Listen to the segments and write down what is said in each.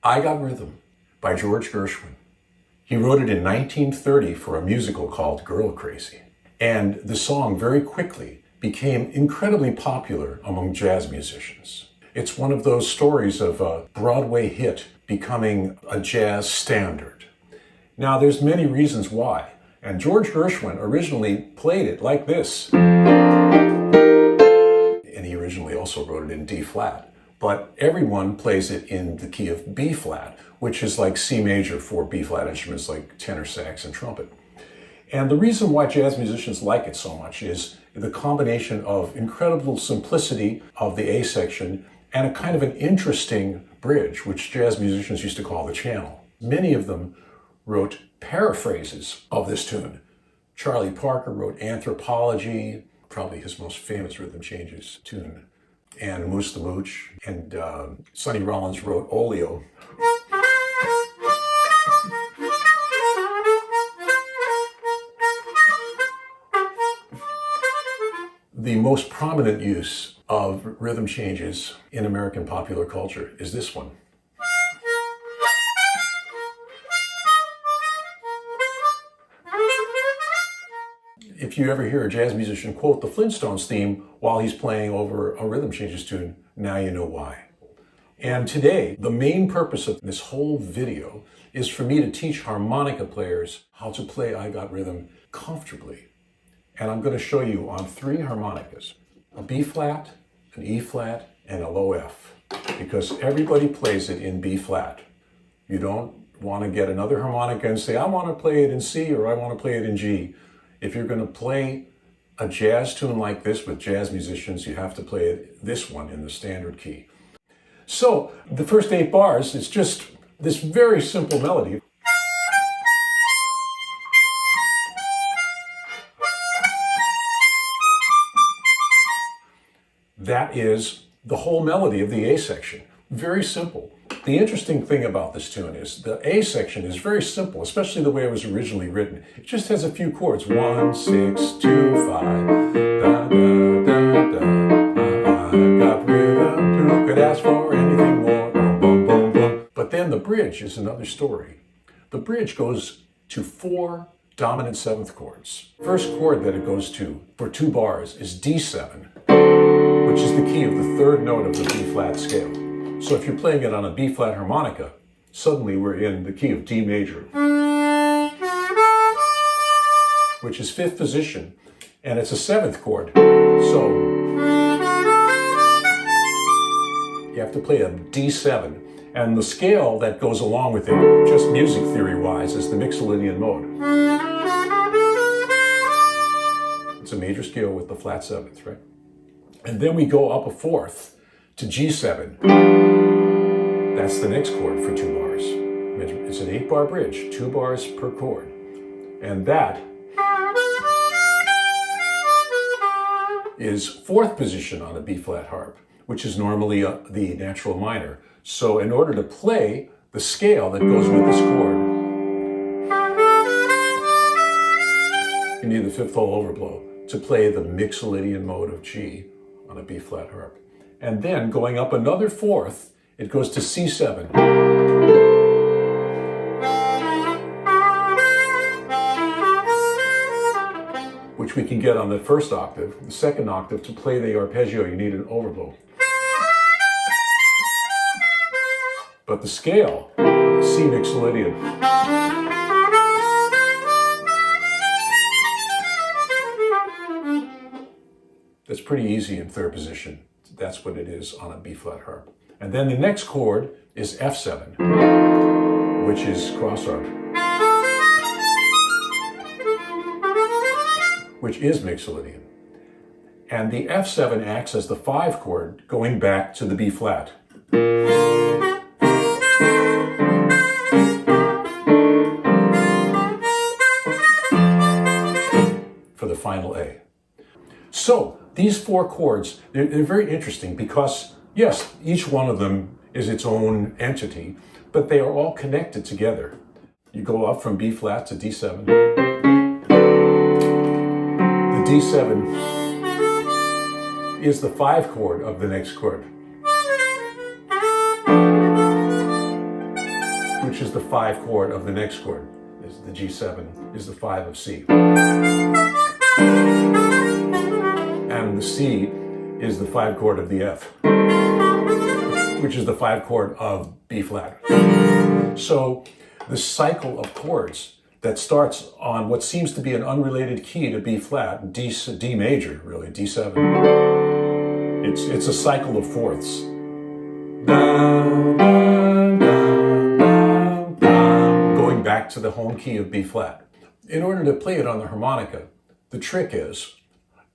I Got Rhythm by George Gershwin. He wrote it in 1930 for a musical called Girl Crazy. And the song very quickly became incredibly popular among jazz musicians. It's one of those stories of a Broadway hit becoming a jazz standard. Now, there's many reasons why. And George Gershwin originally played it like this. And he originally also wrote it in D flat. But everyone plays it in the key of B flat, which is like C major for B flat instruments like tenor sax and trumpet. And the reason why jazz musicians like it so much is the combination of incredible simplicity of the A section and a kind of an interesting bridge, which jazz musicians used to call the channel. Many of them wrote paraphrases of this tune. Charlie Parker wrote Anthropology, probably his most famous rhythm changes tune, and Moose the Mooch, and Sonny Rollins wrote Oleo. The most prominent use of rhythm changes in American popular culture is this one. If you ever hear a jazz musician quote the Flintstones theme while he's playing over a rhythm changes tune, now you know why. And today, the main purpose of this whole video is for me to teach harmonica players how to play I Got Rhythm comfortably. And I'm going to show you on 3 harmonicas, a B flat, an E flat, and a low F, because everybody plays it in B flat. You don't want to get another harmonica and say, I want to play it in C or I want to play it in G. If you're going to play a jazz tune like this with jazz musicians, you have to play this one in the standard key. So the first 8 bars is just this very simple melody. That is the whole melody of the A section. Very simple. The interesting thing about this tune is the A section is very simple, especially the way it was originally written. It just has a few chords. 1, 6, 2, 5. Da, da, da, da. I got rhythm. Who could ask for anything more? Boom, boom, boom, boom. But then the bridge is another story. The bridge goes to 4 dominant 7th chords. First chord that it goes to for 2 bars is D7, which is the key of the 3rd note of the B flat scale. So if you're playing it on a B flat harmonica, suddenly we're in the key of D major, which is 5th position, and it's a 7th chord. So you have to play a D7, and the scale that goes along with it, just music theory-wise, is the Mixolydian mode. It's a major scale with the flat 7th, right? And then we go up a 4th to G7. That's the next chord for 2 bars. It's an 8-bar bridge, 2 bars per chord. And that is 4th position on a B flat harp, which is normally the natural minor. So in order to play the scale that goes with this chord, you need the 5th hole overblow to play the Mixolydian mode of G on a B flat harp. And then going up another 4th, it goes to C7. Which we can get on the 1st octave. The 2nd octave, to play the arpeggio, you need an overblow. But the scale, C Mixolydian. That's pretty easy in 3rd position. That's what it is on a B flat harp. And then the next chord is F7, which is cross harp, which is Mixolydian. And the F7 acts as the 5 chord going back to the B flat. For the final A. So these 4 chords, they're very interesting because, yes, each one of them is its own entity, but they are all connected together. You go up from B flat to D7. The D7 is the 5 chord of the next chord. the 5 chord of the next chord. Is the G7 is the 5 of C. And the C is the 5 chord of the F, which is the 5 chord of B flat. So the cycle of chords that starts on what seems to be an unrelated key to B flat, D major, really, D7. It's a cycle of fourths. Down, down, down, down, down, going back to the home key of B flat. In order to play it on the harmonica, the trick is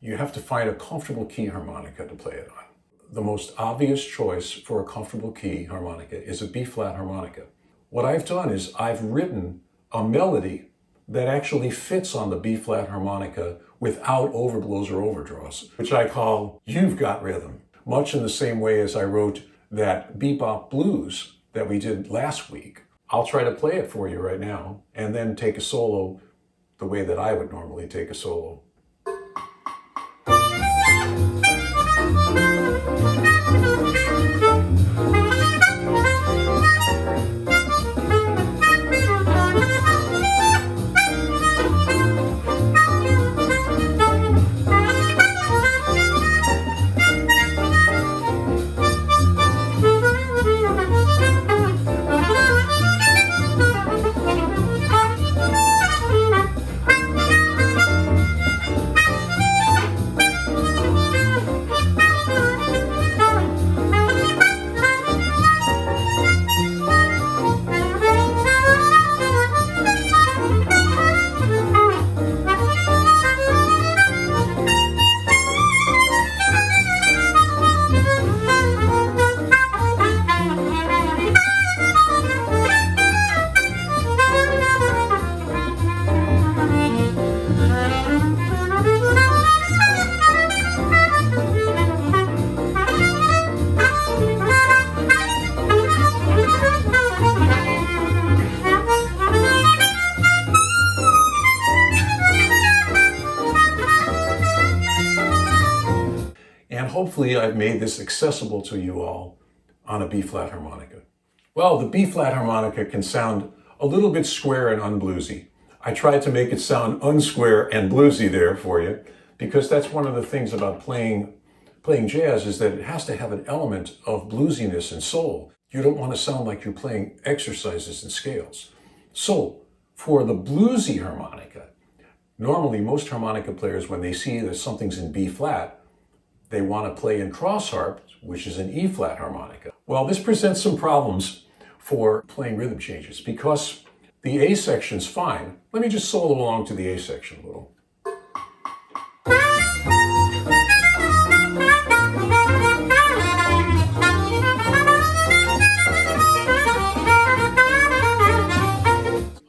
you have to find a comfortable key harmonica to play it on. The most obvious choice for a comfortable key harmonica is a B flat harmonica. What I've done is I've written a melody that actually fits on the B flat harmonica without overblows or overdraws, which I call You've Got Rhythm. Much in the same way as I wrote that bebop blues that we did last week. I'll try to play it for you right now and then take a solo the way that I would normally take a solo. And hopefully I've made this accessible to you all on a B flat harmonica. Well, the B flat harmonica can sound a little bit square and unbluesy. I tried to make it sound unsquare and bluesy there for you, because that's one of the things about playing jazz is that it has to have an element of bluesiness and soul. You don't want to sound like you're playing exercises and scales. So for the bluesy harmonica, normally most harmonica players, when they see that something's in B flat, they want to play in cross harp, which is an E flat harmonica. Well, this presents some problems for playing rhythm changes because the A section's fine. Let me just solo along to the A section a little.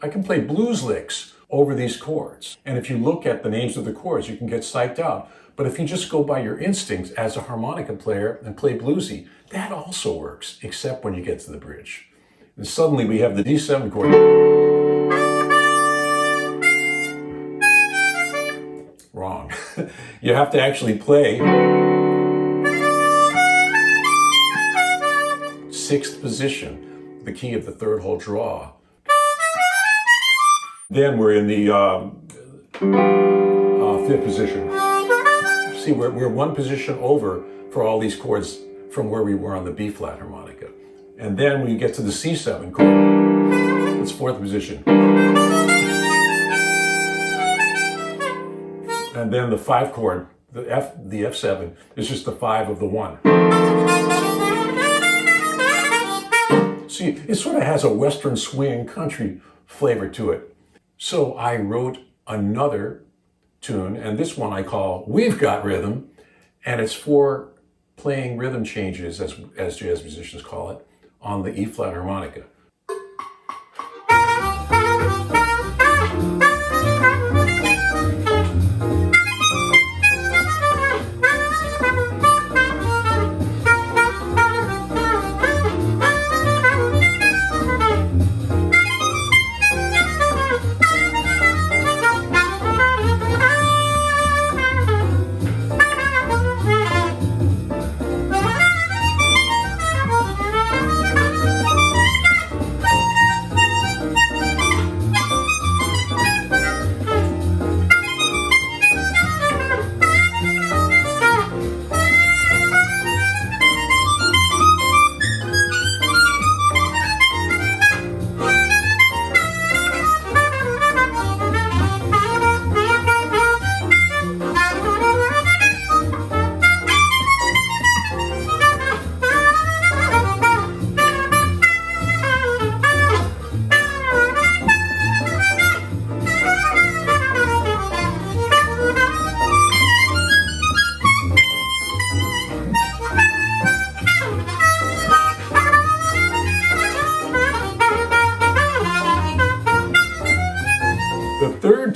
I can play blues licks over these chords. And if you look at the names of the chords, you can get psyched out. But if you just go by your instincts as a harmonica player and play bluesy, that also works, except when you get to the bridge. And suddenly we have the D7 chord. Wrong. You have to actually play 6th position, the key of the 3rd whole draw. Then we're in the 5th position. See, we're 1 position over for all these chords from where we were on the B flat harmonica. And then when you get to the C7 chord, it's 4th position. And then the 5 chord, the F7, is just the 5 of the 1. See, it sort of has a Western swing country flavor to it. So I wrote another tune, and this one I call We've Got Rhythm, and it's for playing rhythm changes, as jazz musicians call it, on the E flat harmonica.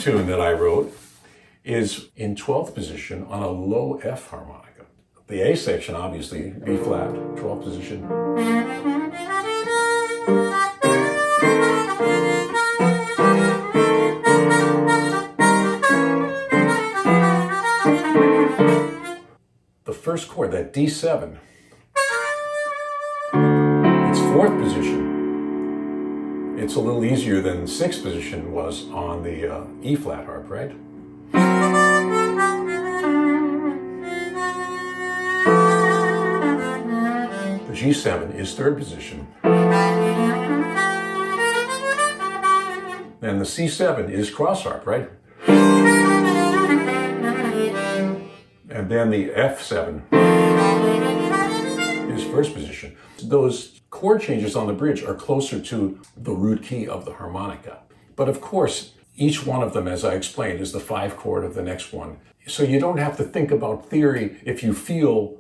tune that I wrote is in 12th position on a low F harmonica. The A section, obviously, B flat, 12th position. The first chord, that D7, it's 4th position. It's a little easier than 6th position was on the E flat harp, right? The G7 is 3rd position. And the C7 is cross harp, right? And then the F7 is 1st position. Those chord changes on the bridge are closer to the root key of the harmonica. But of course, each one of them, as I explained, is the 5 chord of the next one. So you don't have to think about theory if you feel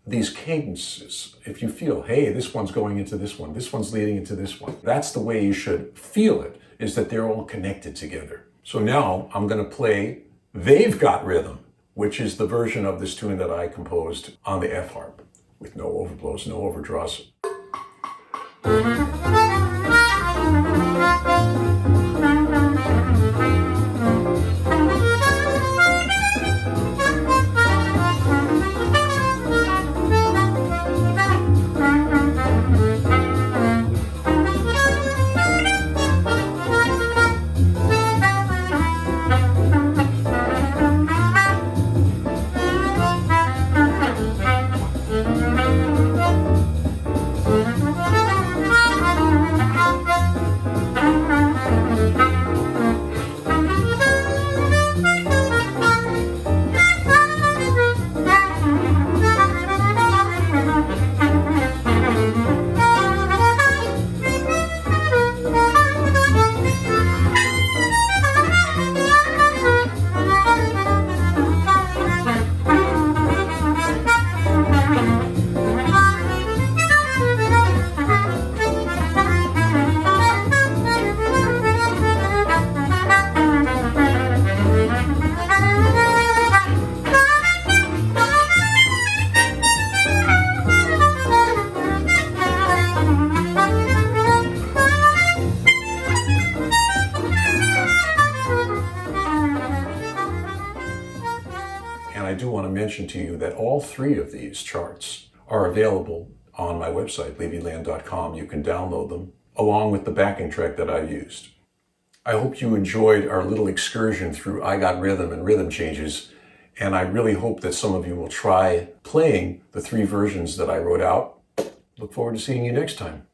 these cadences. If you feel, hey, this one's going into this one's leading into this one. That's the way you should feel it, is that they're all connected together. So now I'm going to play They've Got Rhythm, which is the version of this tune that I composed on the F harp, with no overblows, no overdraws. And I do want to mention to you that all 3 of these charts are available on my website, levyland.com. You can download them, along with the backing track that I used. I hope you enjoyed our little excursion through I Got Rhythm and rhythm changes, and I really hope that some of you will try playing the 3 versions that I wrote out. Look forward to seeing you next time.